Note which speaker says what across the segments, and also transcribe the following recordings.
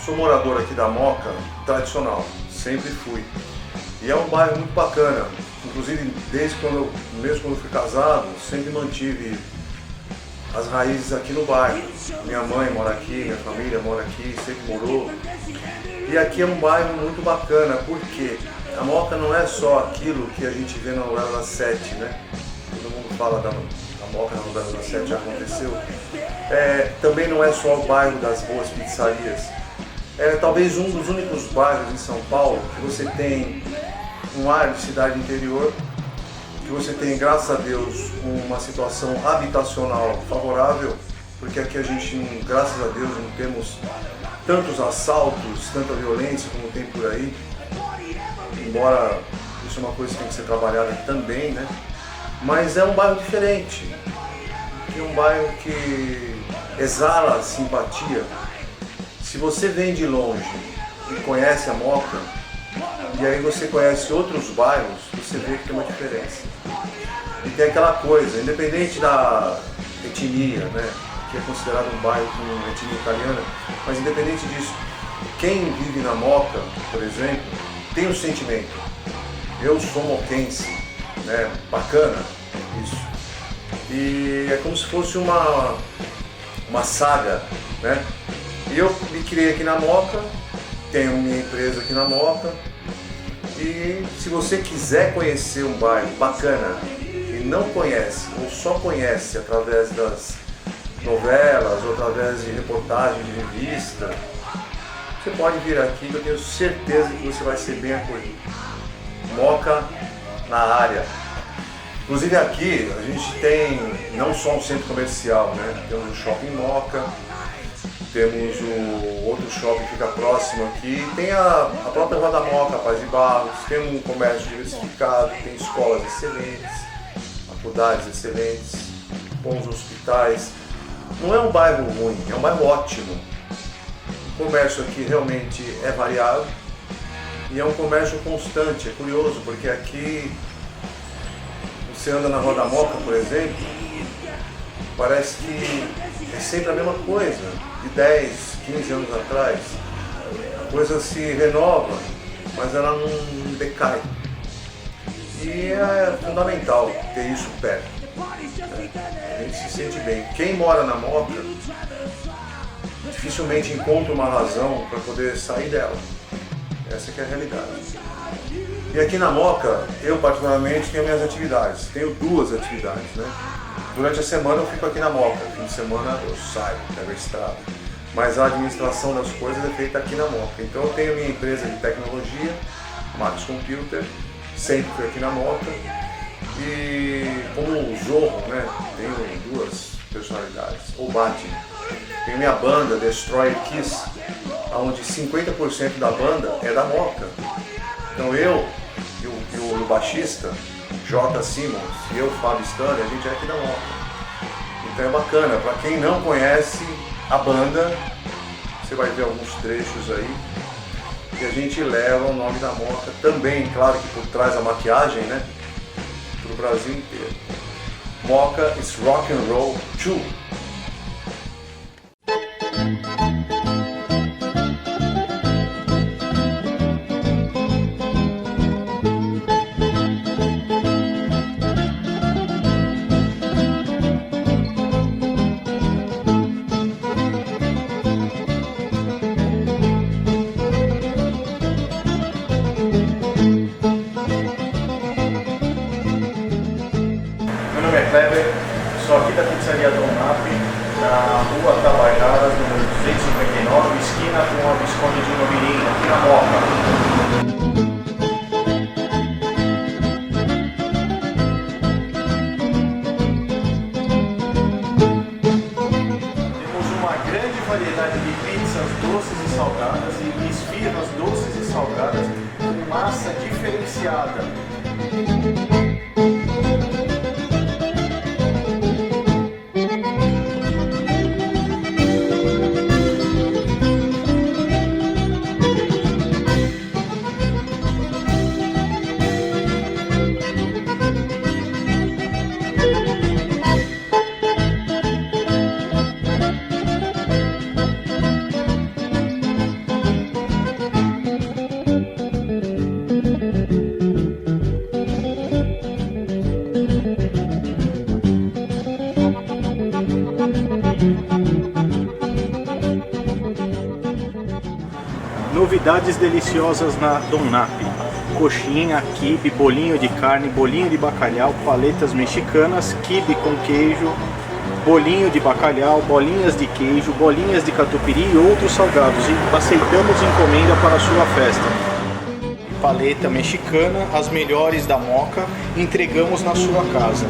Speaker 1: sou morador aqui da Moca, tradicional, sempre fui. E é um bairro muito bacana, inclusive desde mesmo quando eu fui casado, sempre mantive as raízes aqui no bairro. Minha mãe mora aqui, minha família mora aqui, sempre morou. E aqui é um bairro muito bacana, porque a Moca não é só aquilo que a gente vê na novela das 7, né? Todo mundo fala da Moca na novela das 7, já aconteceu. Também não é só o bairro das boas pizzarias. É talvez um dos únicos bairros em São Paulo que você tem um ar de cidade interior, que você tem, graças a Deus, uma situação habitacional favorável, porque aqui a gente, graças a Deus, não temos tantos assaltos, tanta violência como tem por aí, embora isso é uma coisa que tem que ser trabalhada também, né? Mas é um bairro diferente, é um bairro que exala simpatia. Se você vem de longe e conhece a Moca, e aí você conhece outros bairros, você vê que tem uma diferença. E tem aquela coisa, independente da etnia, né, que é considerado um bairro com etnia italiana, mas independente disso, quem vive na Moca, por exemplo, tem um sentimento. Eu sou moquense, né, bacana isso. E é como se fosse uma saga, né? E eu me criei aqui na Moca, tenho minha empresa aqui na Moca. E se você quiser conhecer um bairro bacana e não conhece, ou só conhece através das novelas, ou através de reportagem de revista, você pode vir aqui que eu tenho certeza que você vai ser bem acolhido. Moca na área. Inclusive aqui a gente tem não só um centro comercial, né? Temos o Shopping Moca, temos o outro shopping que fica próximo aqui, tem a própria Rua da Moca, Paz de Barros, tem um comércio diversificado, tem escolas excelentes, faculdades excelentes, bons hospitais. Não é um bairro ruim, é um bairro ótimo. O comércio aqui realmente é variado e é um comércio constante. É curioso porque aqui você anda na Rua da Moca, por exemplo, parece que é sempre a mesma coisa, de 10, 15 anos atrás. A coisa se renova, mas ela não decai. E é fundamental ter isso perto. A gente se sente bem. Quem mora na Moca dificilmente encontra uma razão para poder sair dela. Essa que é a realidade. E aqui na Moca, eu particularmente tenho minhas atividades. Tenho duas atividades, né? Durante a semana eu fico aqui na Moca, fim de semana eu saio, pego a estrada. Mas a administração das coisas é feita aqui na Moca. Então eu tenho minha empresa de tecnologia, Max Computer, sempre fui aqui na Moca. E como o Zorro, né, tenho duas personalidades, ou Batman. Tenho minha banda, Destroyer Kiss, onde 50% da banda é da Moca. Então eu e o baixista, J. Simmons, e eu, Fábio Stanley, a gente é aqui da Moca. Então é bacana, para quem não conhece a banda, você vai ver alguns trechos aí, e a gente leva o nome da Moca também, claro que por trás a maquiagem, né, para o Brasil inteiro. Moca is rock and roll too. Sou aqui da pizzaria Dom Napi, na rua Tabajara, número 259, esquina com a Visconde de Nomirim, aqui na Moca. Temos uma grande variedade de pizzas doces e salgadas e esfirras doces e salgadas com massa diferenciada.
Speaker 2: Novidades deliciosas na Dom Nap: coxinha, quibe, bolinho de carne, bolinho de bacalhau, paletas mexicanas, quibe com queijo, bolinho de bacalhau, bolinhas de queijo, bolinhas de catupiry e outros salgados. E aceitamos encomenda para a sua festa. Paleta mexicana, as melhores da Moca, entregamos na sua casa.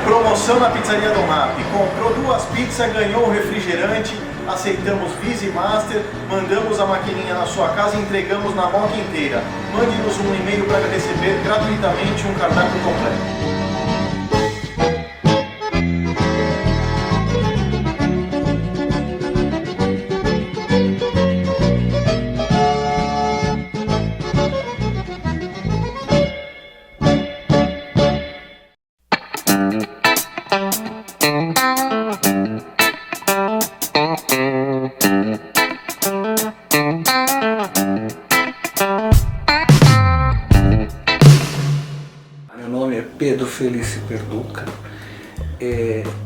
Speaker 2: Promoção na Pizzaria Dom Nap: comprou 2 pizzas, ganhou um refrigerante. Aceitamos Visa e Master, mandamos a maquininha na sua casa e entregamos na Moca inteira. Mande-nos um e-mail para receber gratuitamente um cardápio completo.
Speaker 3: Meu nome é Pedro Felício Perduca.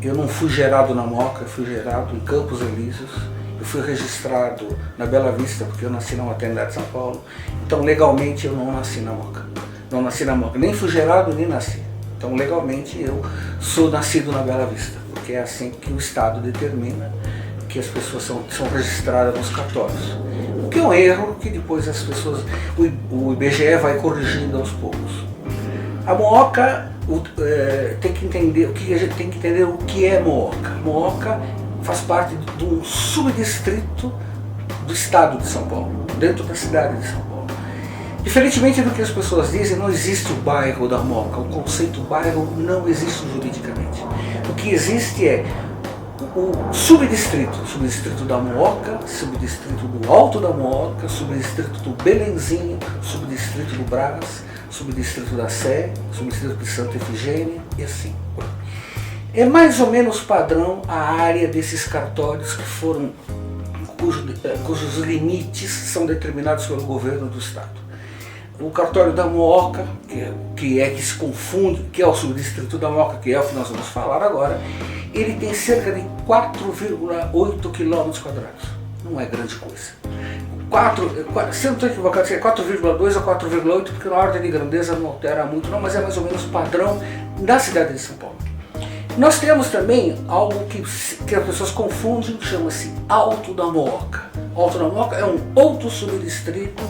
Speaker 3: Eu não fui gerado na Moca, eu fui gerado em Campos Elíseos. Eu fui registrado na Bela Vista porque eu nasci na maternidade de São Paulo. Então legalmente eu não nasci na Moca. Não nasci na Moca, nem fui gerado nem nasci. Então legalmente eu sou nascido na Bela Vista, porque é assim que o Estado determina que as pessoas são registradas nos cartórios. O que é um erro que depois as pessoas, o IBGE vai corrigindo aos poucos. A Moca tem que entender, a gente tem que entender o que é Moca. Moca faz parte de um subdistrito do estado de São Paulo, dentro da cidade de São Paulo. Diferentemente do que as pessoas dizem, não existe o bairro da Moca. O conceito bairro não existe juridicamente. O que existe é o subdistrito da Moca, subdistrito do Alto da Moca, subdistrito do Belenzinho, subdistrito do Brás, subdistrito da Sé, subdistrito de Santa Efigênia e assim. É mais ou menos padrão a área desses cartórios cujos limites são determinados pelo governo do estado. O cartório da Moca, que se confunde, que é o subdistrito da Moca, que é o que nós vamos falar agora, ele tem cerca de 4,8 km². Não é grande coisa. Se eu não estou equivocado, é 4,2 ou 4,8, porque na ordem de grandeza não altera muito, não, mas é mais ou menos padrão da cidade de São Paulo. Nós temos também algo que as pessoas confundem, chama-se Alto da Moca. Alto da Moca é um outro subdistrito,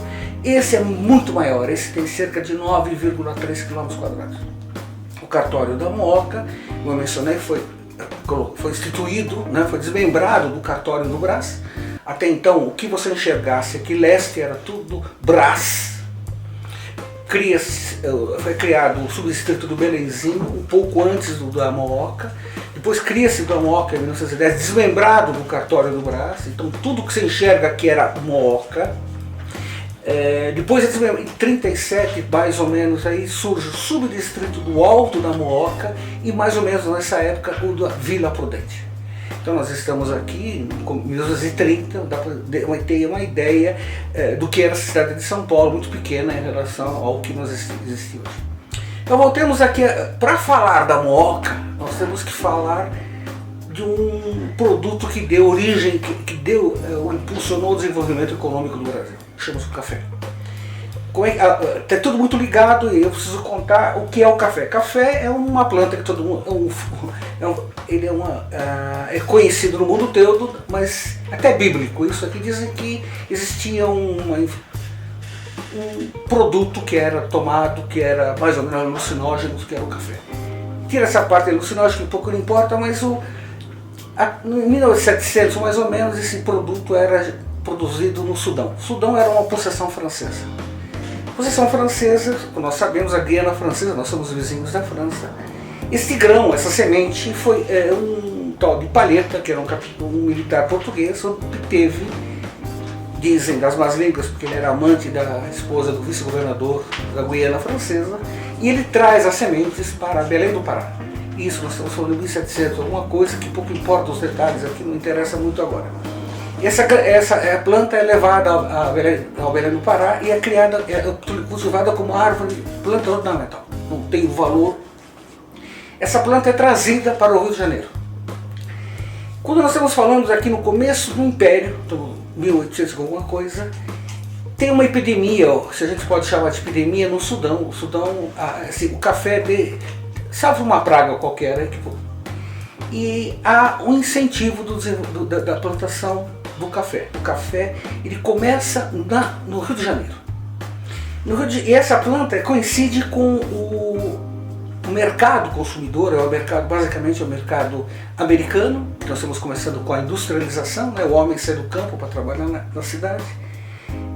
Speaker 3: esse é muito maior, esse tem cerca de 9,3 km². O cartório da Moca, como eu mencionei, foi instituído, né, foi desmembrado do cartório do Brás. Até então, o que você enxergasse aqui leste era tudo Brás. Foi criado o subdistrito do Belenzinho um pouco antes da Moca. Depois cria-se da Moca em 1910, desmembrado do cartório do Brás. Então tudo que você enxerga aqui era Moca. Depois, em 1937, mais ou menos, aí surge o subdistrito do Alto da Moca e mais ou menos nessa época o da Vila Prudente. Então nós estamos aqui em 1930, dá para ter uma ideia do que era a cidade de São Paulo, muito pequena em relação ao que nós existimos. Então voltemos aqui, para falar da Moca, nós temos que falar de um produto que deu origem, impulsionou o desenvolvimento econômico do Brasil, chama-se o café. Está tudo muito ligado e eu preciso contar o que é o café. Café é uma planta que todo mundo é conhecido no mundo todo, mas até bíblico. Isso aqui dizem que existia um produto que era tomado, que era mais ou menos alucinógeno, que era o café. Tira essa parte alucinógena que um pouco não importa, mas em 1700 mais ou menos esse produto era produzido no Sudão. O Sudão era uma possessão francesa. Possessão francesa, nós sabemos, a Guiana Francesa, nós somos vizinhos da França. Este grão, essa semente, foi um tal de Palheta, que era um militar português, obteve, dizem das más línguas, porque ele era amante da esposa do vice-governador da Guiana Francesa, e ele traz as sementes para Belém do Pará. Isso nós estamos falando de 1700, alguma coisa que pouco importa os detalhes aqui, não interessa muito agora. Essa planta é levada ao Belém do Pará e é criada, cultivada como árvore, planta ornamental. Não tem valor. Essa planta é trazida para o Rio de Janeiro. Quando nós estamos falando aqui no começo do Império, do 1800 e alguma coisa, tem uma epidemia, se a gente pode chamar de epidemia, no Sudão. O Sudão, assim, o café, salvo uma praga qualquer, e há um incentivo da plantação do café. O café, ele começa no Rio de Janeiro. E essa planta coincide com o mercado consumidor, basicamente é o mercado americano. Nós estamos começando com a industrialização, né? O homem sai do campo para trabalhar na cidade.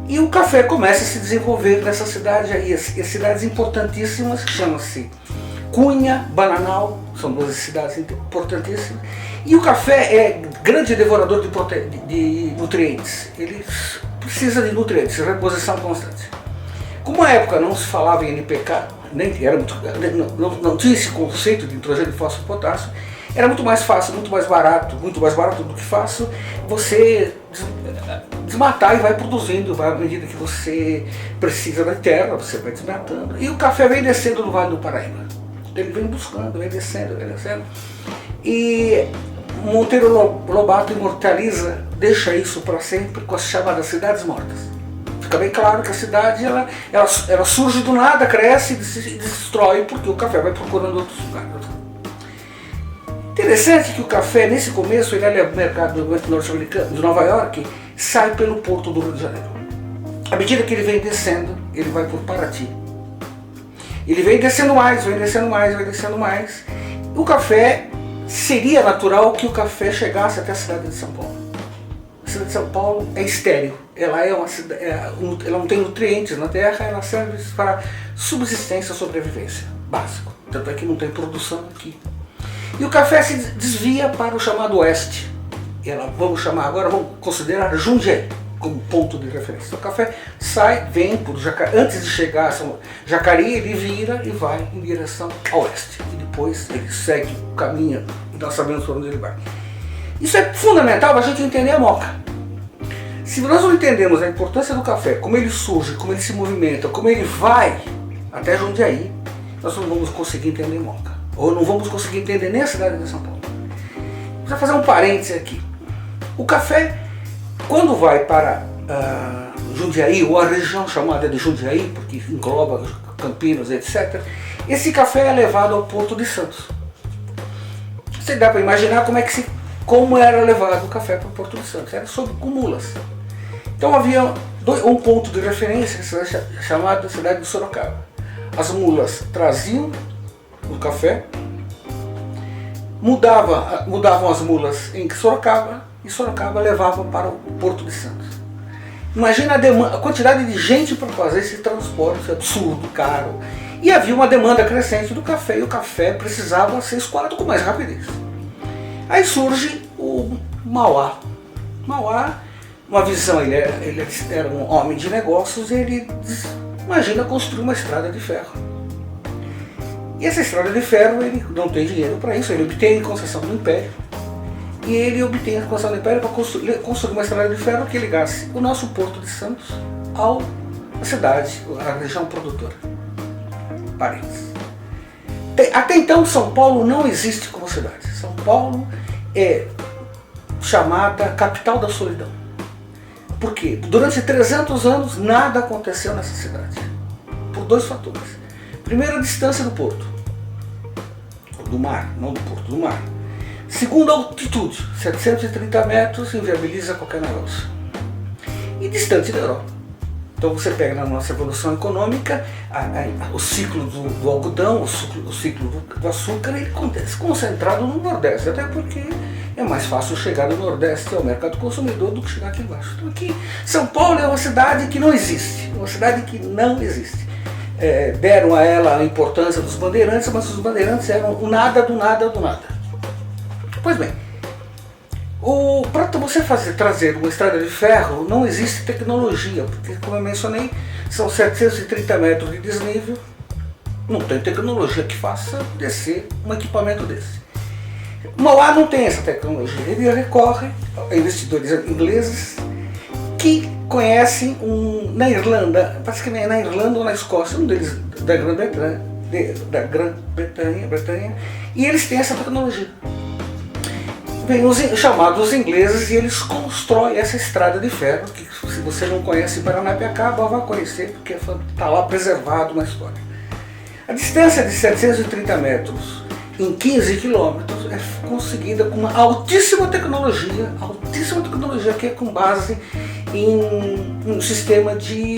Speaker 3: E o café começa a se desenvolver nessa cidade aí, as cidades importantíssimas, que chamam-se Cunha, Bananal, são duas cidades importantíssimas. E o café é grande devorador de nutrientes, ele precisa de nutrientes, reposição constante. Como na época não se falava em NPK, não tinha esse conceito de nitrogênio, fósforo e potássio, era muito mais fácil, muito mais barato do que fácil, você desmatar e vai produzindo, à medida que você precisa da terra, você vai desmatando. E o café vem descendo no Vale do Paraíba. Ele vem buscando, vem descendo. E Monteiro Lobato imortaliza, deixa isso para sempre com as chamadas cidades mortas. Fica bem claro que a cidade ela surge do nada, cresce e se destrói porque o café vai procurando outros lugares. Interessante que o café, nesse começo, ele é o mercado norte-americano de Nova York, sai pelo porto do Rio de Janeiro. À medida que ele vem descendo, ele vai por Paraty. Ele vem descendo mais. O café, seria natural que o café chegasse até a cidade de São Paulo. A cidade de São Paulo é estéril. Ela não tem nutrientes na terra, ela serve para subsistência e sobrevivência, básico. Tanto é que não tem produção aqui. E o café se desvia para o chamado oeste. Vamos considerar Jundiaí como ponto de referência. O café vem por Jacareí, antes de chegar a Jacareí, ele vira e vai em direção ao oeste. E depois ele segue o caminho e nós sabemos por onde ele vai. Isso é fundamental para a gente entender a moca. Se nós não entendemos a importância do café, como ele surge, como ele se movimenta, como ele vai até Jundiaí, nós não vamos conseguir entender moca. Ou não vamos conseguir entender nem a cidade de São Paulo. Vou fazer um parêntese aqui. O café, quando vai para Jundiaí, ou a região chamada de Jundiaí, porque engloba Campinas, etc., esse café é levado ao Porto de Santos. Você dá para imaginar como era levado o café para o Porto de Santos. Era com mulas. Então havia um ponto de referência, chamada cidade de Sorocaba. As mulas traziam o café, mudavam as mulas em Sorocaba e Sorocaba levava para o Porto de Santos. Imagina a quantidade de gente para fazer esse transporte absurdo, caro. E havia uma demanda crescente do café e o café precisava ser escoado com mais rapidez. Aí surge o Mauá. Mauá, uma visão, ele era um homem de negócios e ele imagina construir uma estrada de ferro. E essa estrada de ferro, ele não tem dinheiro para isso, ele obtém a concessão do Império. E ele obtém a concessão do Império para construir uma estrada de ferro que ligasse o nosso Porto de Santos à cidade, à região produtora. Parênteses. Até então, São Paulo não existe como cidade. São Paulo é chamada capital da solidão. Por quê? Durante 300 anos, nada aconteceu nessa cidade. Por dois fatores. Primeiro, a distância do porto, do mar, não do porto, do mar. Segundo, a altitude, 730 metros inviabiliza qualquer negócio. E distante da Europa. Então você pega na nossa evolução econômica, o ciclo do algodão, o ciclo do açúcar, ele acontece concentrado no Nordeste, até porque é mais fácil chegar no Nordeste ao mercado consumidor do que chegar aqui embaixo. Então aqui, São Paulo é uma cidade que não existe, deram a ela a importância dos bandeirantes, mas os bandeirantes eram o nada do nada do nada. Pois bem, para você trazer uma estrada de ferro não existe tecnologia, porque como eu mencionei, são 730 metros de desnível, não tem tecnologia que faça descer um equipamento desse. Mauá não tem essa tecnologia, ele recorre a investidores ingleses que conhecem na Irlanda, parece que é na Irlanda ou na Escócia, um deles da Grã-Bretanha, e eles têm essa tecnologia. Vem os chamados ingleses e eles constroem essa estrada de ferro, que se você não conhece Paranapiacaba, vai conhecer, porque está lá preservado na história. A distância de 730 metros em 15 quilômetros é conseguida com uma altíssima tecnologia que é com base em um sistema de,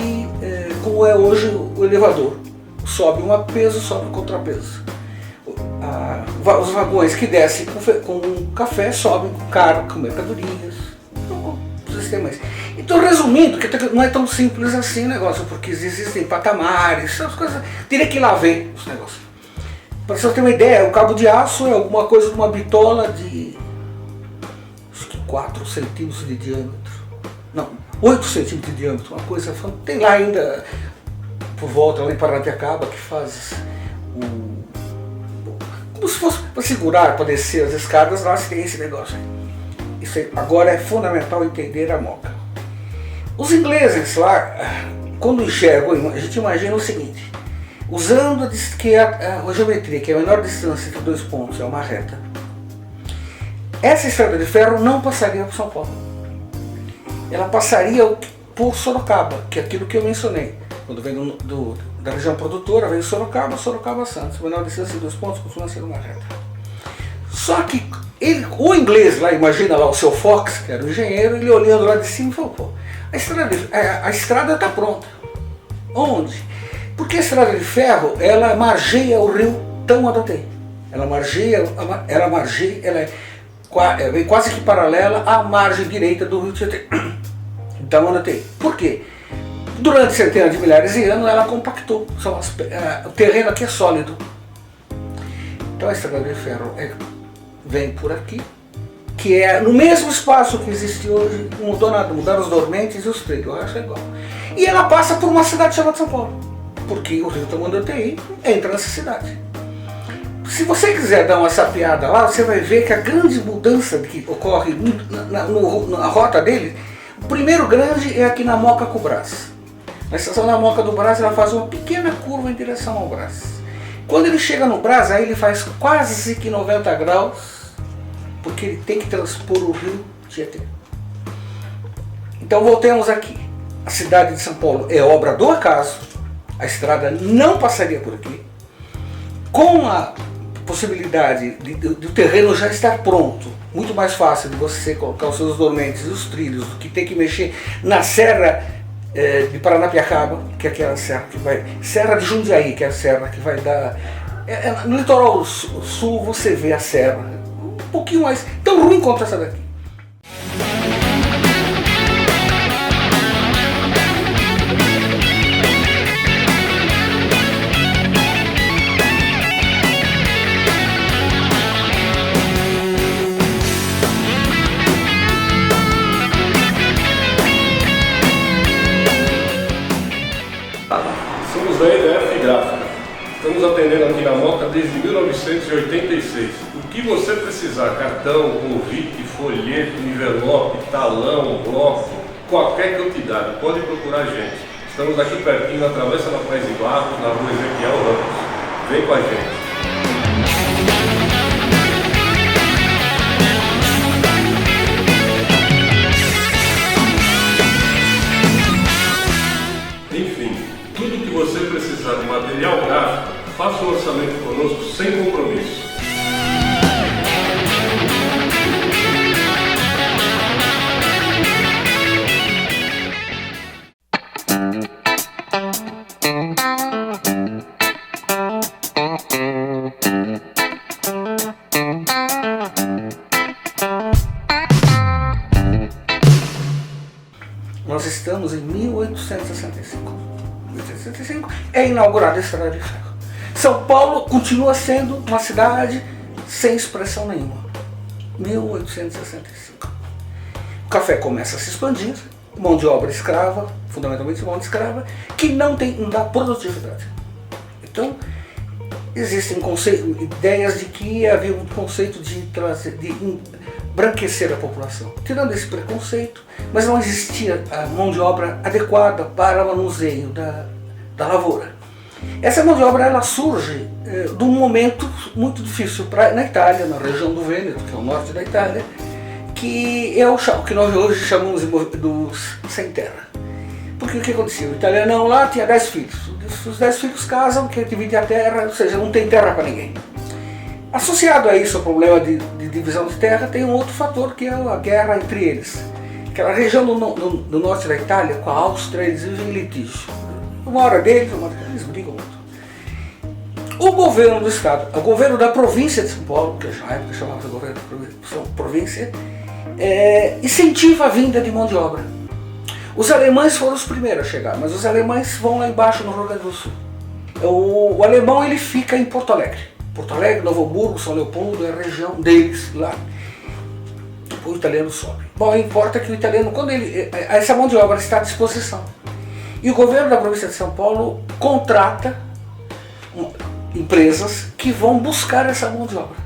Speaker 3: como é hoje o elevador. Sobe um peso, sobe um contrapeso. Os vagões que descem com café sobem com carro, com mercadorias. Sistemas. Então, resumindo, que não é tão simples assim o negócio, porque existem patamares, essas coisas. Teria que ir lá ver os negócios. Para você ter uma ideia, o cabo de aço é alguma coisa de uma bitola de acho que 4 centímetros de diâmetro. Não, 8 centímetros de diâmetro, uma coisa. Tem lá ainda, por volta, lá em Paranapiacaba, que faz como se fosse para segurar, para descer as escadas, lá tem esse negócio aí. Isso aí, agora é fundamental entender a Moca. Os ingleses lá, quando enxergam, a gente imagina o seguinte: usando a geometria, que é a menor distância entre dois pontos, é uma reta, essa estrada de ferro não passaria por São Paulo. Ela passaria por Sorocaba, que é aquilo que eu mencionei. Quando vem da região produtora, vem Sorocaba, Sorocaba-Santos. A menor distância entre dois pontos costuma ser uma reta. Só que o inglês lá, imagina lá o seu Fox, que era o engenheiro, ele olhando lá de cima e falou: pô, a estrada está pronta. Onde? Porque a estrada de ferro, ela margeia o rio Tamanduateí. Ela vem quase que paralela à margem direita do rio Tietê. Tamanduateí. Por quê? Durante centenas de milhares de anos ela compactou. O terreno aqui é sólido. Então a estrada de ferro vem por aqui, que é no mesmo espaço que existe hoje, não mudou nada, mudaram os dormentes e os trilhos, eu acho igual. E ela passa por uma cidade chamada São Paulo, porque o rio Tamanduateí entra nessa cidade. Se você quiser dar uma sapeada lá, você vai ver que a grande mudança que ocorre na rota dele, o primeiro grande é aqui na Moca com o Brás. Na estação da Moca do Brás, ela faz uma pequena curva em direção ao Brás. Quando ele chega no Brás, aí ele faz quase que 90 graus, porque ele tem que transpor o rio Tietê. Então voltemos aqui. A cidade de São Paulo é obra do acaso, a estrada não passaria por aqui, com a possibilidade do terreno já estar pronto, muito mais fácil de você colocar os seus dormentes e os trilhos do que ter que mexer na serra de Paranapiacaba, que é aquela serra que vai... Serra de Jundiaí, que é a serra que vai dar... no litoral sul você vê a serra, um pouquinho mais... tão ruim quanto essa daqui.
Speaker 4: Somos da EDF Gráfica. Estamos atendendo aqui na Moca desde 1986. O que você precisar, cartão, convite, folheto, envelope, talão, bloco, qualquer quantidade, pode procurar a gente. Estamos aqui pertinho, na Travessa da Paz de Barros, na rua Ezequiel Ramos. Vem com a gente. Tudo que você precisar de material gráfico, faça um orçamento conosco sem compromisso.
Speaker 3: Nós estamos em 1865. É inaugurada a estrada de ferro. São Paulo continua sendo uma cidade sem expressão nenhuma. 1865. O café começa a se expandir, mão de obra escrava, fundamentalmente mão de escrava, que não dá produtividade. Então, existem ideias de que havia um conceito de embranquecer a população, tirando esse preconceito, mas não existia a mão de obra adequada para o manuseio da lavoura. Essa mão de obra ela surge de um momento muito difícil na Itália, na região do Vêneto, que é o norte da Itália, que é o que nós hoje chamamos dos sem terra. Porque o que acontecia? O italianão lá tinha 10 filhos. Os 10 filhos casam, quer dividir a terra, ou seja, não tem terra para ninguém. Associado a isso, ao problema de divisão de terra, tem um outro fator que é a guerra entre eles. Aquela região do norte da Itália, com a Áustria, eles vivem em litígio. Uma hora deles, uma hora deles, eles brigam muito. O governo do estado, o governo da província de São Paulo, que na época chamava de governo da província, incentiva a vinda de mão de obra. Os alemães foram os primeiros a chegar, mas os alemães vão lá embaixo no Rio Grande do Sul. O alemão ele fica em Porto Alegre. Porto Alegre, Novo Hamburgo, São Leopoldo é a região deles lá. O italiano sobe. Bom, importa que o italiano, quando essa mão de obra está à disposição. E o governo da província de São Paulo contrata empresas que vão buscar essa mão de obra.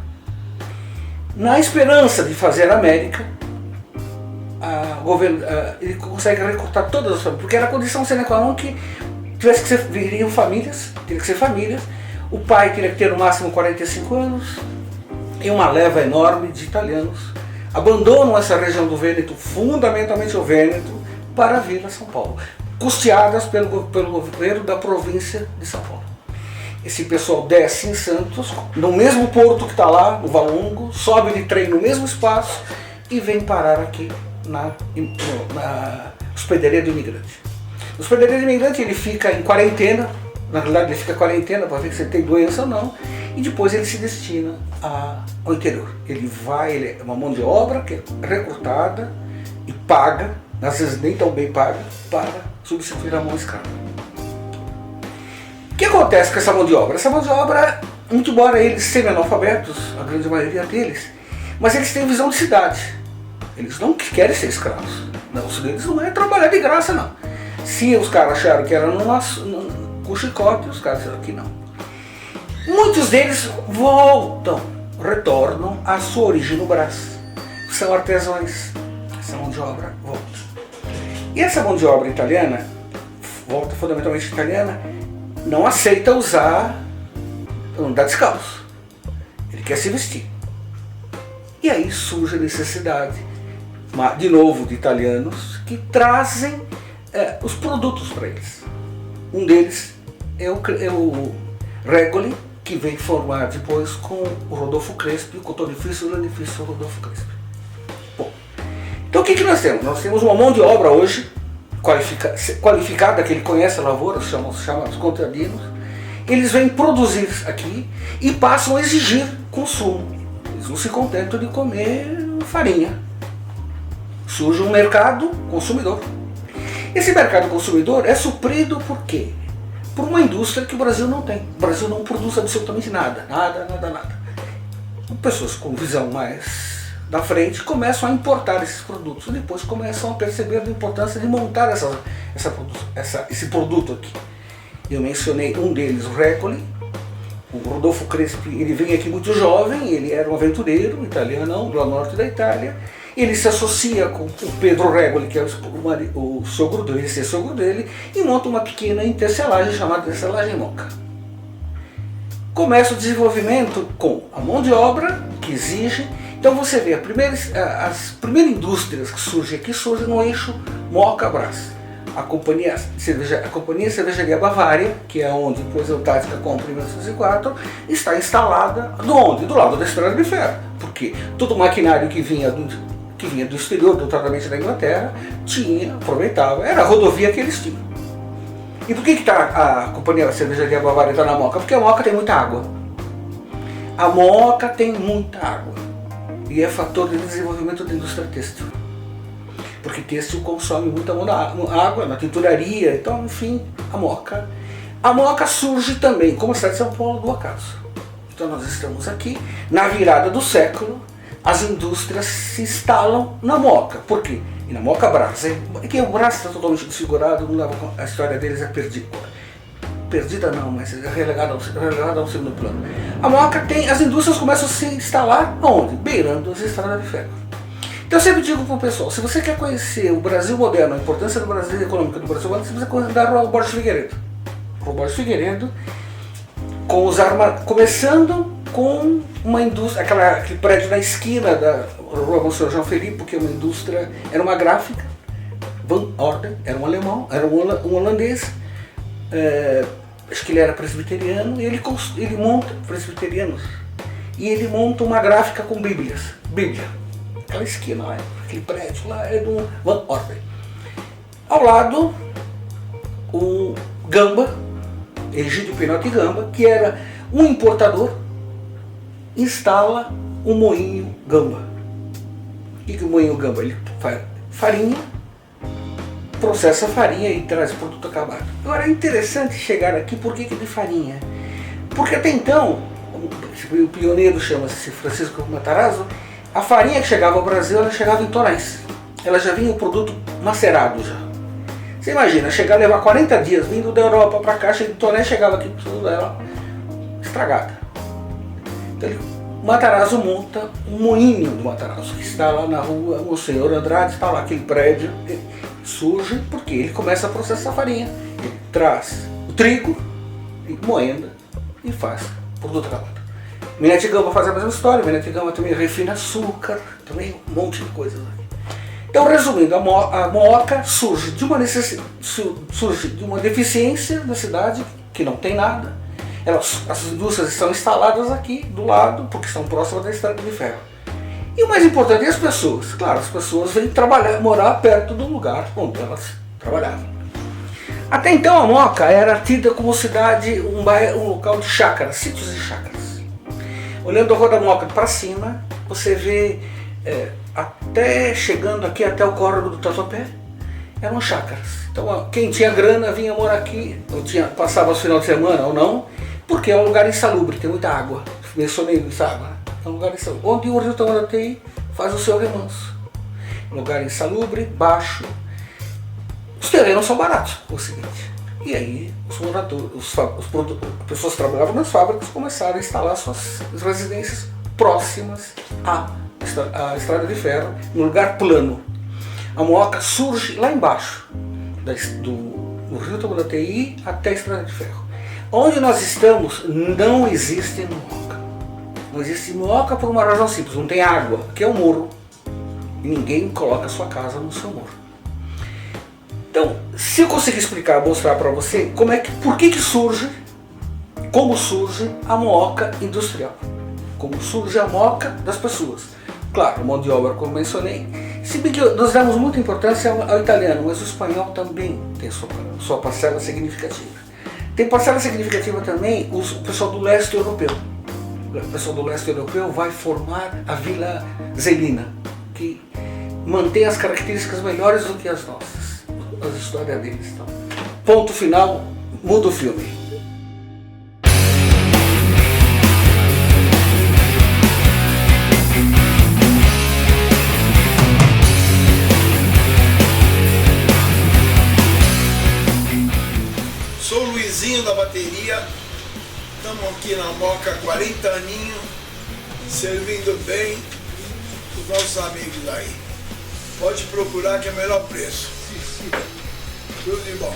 Speaker 3: Na esperança de fazer a América, o governo ele consegue recrutar todas as famílias, porque era a condição sine qua non que tivesse que viriam famílias, teria que ser famílias, o pai teria que ter no máximo 45 anos, e uma leva enorme de italianos abandonam essa região do Vêneto, fundamentalmente o Vêneto, para vir a São Paulo, custeadas pelo governo da província de São Paulo. Esse pessoal desce em Santos, no mesmo porto que está lá, no Valongo, sobe de trem no mesmo espaço e vem parar aqui na hospedaria do imigrante. A hospedaria do imigrante ele fica em quarentena, na realidade ele fica em quarentena para ver se ele tem doença ou não, e depois ele se destina ao interior. Ele é uma mão de obra que é recrutada e paga, às vezes nem tão bem paga, para substituir a mão escrava. O que acontece com essa mão de obra? Essa mão de obra, muito embora eles sejam analfabetos, a grande maioria deles, mas eles têm visão de cidade. Eles não querem ser escravos. Não, eles não é trabalhar de graça, não. Se os caras acharam que era com chicote, os caras disseram que não. Muitos deles retornam à sua origem no Brás. São artesãos. Essa mão de obra volta. E essa mão de obra italiana, volta fundamentalmente italiana, não aceita andar descalço. Ele quer se vestir. E aí surge a necessidade, de novo, de italianos que trazem os produtos para eles. Um deles é o Regoli, que vem formar depois com o Rodolfo Crespi, o cotonifício e o lanifício Rodolfo Crespi. Bom, então o que nós temos? Nós temos uma mão de obra hoje, qualificada, que ele conhece a lavoura, chama os contadinos. Eles vêm produzir aqui e passam a exigir consumo. Eles não se contentam de comer farinha. Surge um mercado consumidor. Esse mercado consumidor é suprido por quê? Por uma indústria que o Brasil não tem. O Brasil não produz absolutamente nada. Pessoas com visão mais da frente começam a importar esses produtos e depois começam a perceber a importância de montar esse produto aqui. Eu mencionei um deles, o Regoli. O Rodolfo Crespi, ele vem aqui muito jovem, ele era um aventureiro italiano, do norte da Itália. Ele se associa com o Pedro Regoli, que é o sogro dele, e monta uma pequena tecelagem chamada tecelagem Moca. Começa o desenvolvimento com a mão de obra que exige. Então você vê, as primeiras indústrias que surgem aqui surgem no eixo Moca-Brás. A companhia Cervejaria Bavária, que é onde depois a Antártica compra em 1904, está instalada do lado da Estrada de Ferro. Porque todo o maquinário que vinha do exterior, notadamente da Inglaterra, aproveitava, era a rodovia que eles tinham. E por que a companhia Cervejaria Bavária está na Moca? Porque a Moca tem muita água. A Moca tem muita água. E é fator de desenvolvimento da indústria têxtil. Porque têxtil consome muita água na tinturaria, então, enfim, a Moca surge também, como a cidade de São Paulo, do acaso. Então nós estamos aqui, na virada do século, as indústrias se instalam na Moca. Por quê? E na Moca Brás. É que o Brás está totalmente desfigurado, a história deles é perdida. perdida não, mas relegada ao segundo plano. A Moca tem, as indústrias começam a se instalar onde? Beirando as estradas de ferro. Então eu sempre digo para o pessoal, se você quer conhecer o Brasil moderno, a importância do Brasil econômica do Brasil moderno, você precisa andar no Borges Figueiredo. O Borges Figueiredo, começando com uma indústria, aquele prédio na esquina da Rua Monsenhor João Felipe, que é uma indústria, era uma gráfica, Van Orden, era um alemão, era um holandês, acho que ele era presbiteriano, e ele monta, presbiterianos, e ele monta uma gráfica com Bíblia, aquela esquina lá, aquele prédio lá é do Van Orden. Ao lado, o Gamba, Egídio Pinotti Gamba, que era um importador, instala um moinho Gamba. O que o moinho Gamba? Ele faz farinha, processa a farinha e traz o produto acabado. Agora é interessante chegar aqui, por que de farinha? Porque até então, o pioneiro chama-se Francisco Matarazzo, a farinha que chegava ao Brasil, ela chegava em tonéis. Ela já vinha o produto macerado já. Você imagina, levar 40 dias vindo da Europa para cá, de tonéis, chegava aqui tudo ela estragada. Então o Matarazzo monta um moinho do Matarazzo, que está lá na rua Monsenhor Andrade, está lá aquele prédio, surge porque ele começa a processar a farinha. Ele traz o trigo, moenda e faz produto acabado. Minete Gamba faz a mesma história, Minete Gamba também refina açúcar, também um monte de coisas aqui. Então, resumindo, a Moca surge de uma deficiência da cidade, que não tem nada. As indústrias estão instaladas aqui do lado, porque estão próximas da estrada de ferro. E o mais importante é as pessoas. Claro, as pessoas vêm morar perto do lugar onde elas trabalhavam. Até então a Moca era tida como cidade, um local de chácaras, sítios de chácaras. Olhando a Rua da Moca para cima, você vê até chegando aqui até o córrego do Tatuapé, eram chácaras. Então quem tinha grana vinha morar aqui, passava os finais de semana ou não, porque é um lugar insalubre, tem muita água. Mencionei essa água, né? É um lugar insalubre, onde o Rio Tamandatei faz o seu remanso. Um lugar insalubre, baixo. Os terrenos são baratos, é o seguinte. E aí os moradores, as pessoas que trabalhavam nas fábricas começaram a instalar suas residências próximas à estrada de ferro, num lugar plano. A Moca surge lá embaixo, do Rio Tamandatei até a estrada de ferro. Onde nós estamos não existe Moca. Não existe Moca por uma razão simples, não tem água, que é um morro. E ninguém coloca a sua casa no seu morro. Então, se eu conseguir explicar, mostrar para você como surge a Moca industrial, como surge a Moca das pessoas. Claro, mão de obra, como mencionei, se bem que nós damos muita importância ao italiano, mas o espanhol também tem sua parcela significativa. Tem parcela significativa também o pessoal do leste europeu. O pessoal do leste europeu vai formar a Vila Zelina, que mantém as características melhores do que as nossas. As histórias deles. Então. Ponto final, muda o filme.
Speaker 5: Sou o Luizinho da bateria, estamos aqui na Moca há 40 aninhos, servindo bem os nossos amigos aí. Pode procurar que é o melhor preço. Tudo de bom.